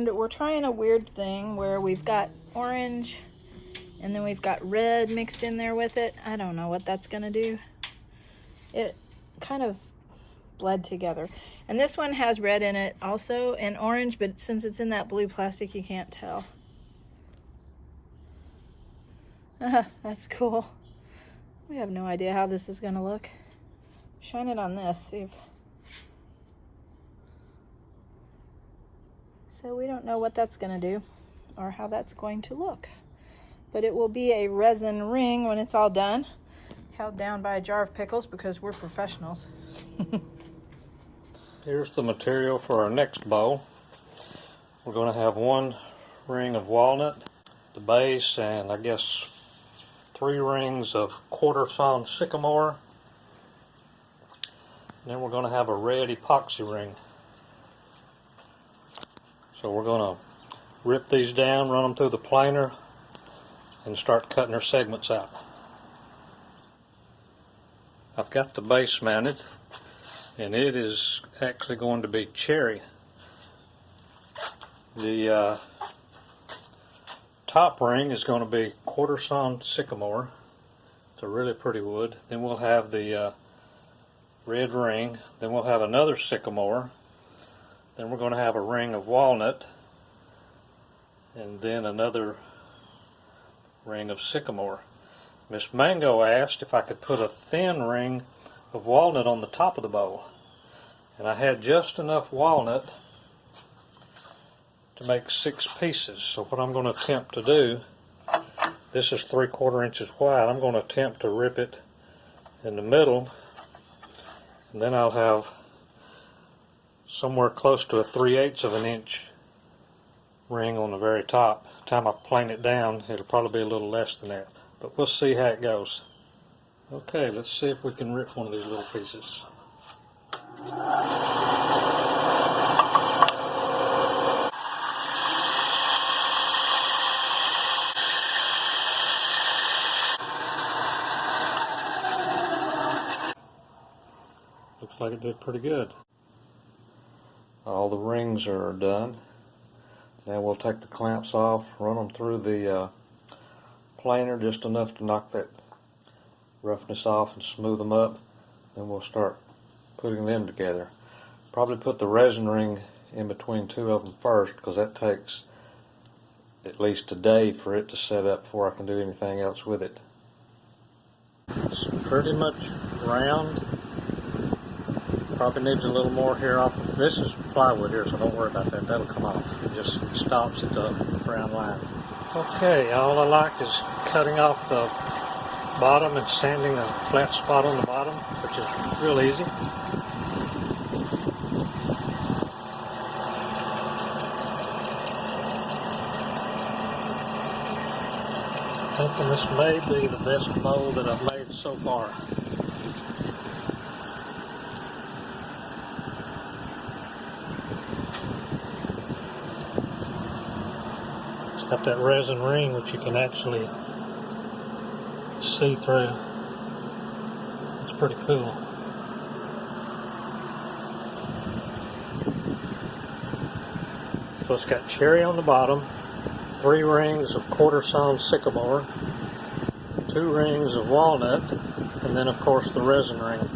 And we're trying a weird thing where we've got orange and then we've got red mixed in there with it. I don't know what that's gonna do. It kind of bled together. And this one has red in it also and orange, but since it's in that blue plastic, you can't tell. That's cool. We have no idea how this is gonna look. Shine it on this, see if... So we don't know what that's gonna do or how that's going to look. But it will be a resin ring when it's all done, held down by a jar of pickles because we're professionals. Here's the material for our next bowl. We're going to have one ring of walnut, the base, and I guess 3 rings of quarter sawn sycamore. And then we're going to have a red epoxy ring. So we're going to rip these down, run them through the planer, and start cutting our segments out. I've got the base mounted, and it is actually going to be cherry. The top ring is going to be quarter sawn sycamore. It's a really pretty wood. Then we'll have the red ring. Then we'll have another sycamore. Then we're going to have a ring of walnut, and then another ring of sycamore. Miss Mango asked if I could put a thin ring of walnut on the top of the bowl, and I had just enough walnut to make 6 pieces. So what I'm going to attempt to do, this is 3/4 inches wide, I'm going to attempt to rip it in the middle, and then I'll have somewhere close to a 3/8 of an inch ring on the very top. By the time I plane it down, it'll probably be a little less than that, but we'll see how it goes. Okay, let's see if we can rip one of these little pieces. Looks like it did pretty good. All the rings are done. Now we'll take the clamps off, run them through the planer just enough to knock that roughness off and smooth them up. Then we'll start putting them together. Probably put the resin ring in between 2 of them first, because that takes at least a day for it to set up before I can do anything else with it. It's pretty much round. Probably needs a little more here off. This is plywood here, so don't worry about that. That'll come off. It just stops at the brown line. Okay, all I like is cutting off the bottom and sanding a flat spot on the bottom, which is real easy. Thinking this may be the best mold that I've made so far. Got that resin ring which you can actually see through. It's pretty cool. So it's got cherry on the bottom, 3 rings of quarter sawn sycamore, 2 rings of walnut, and then of course the resin ring.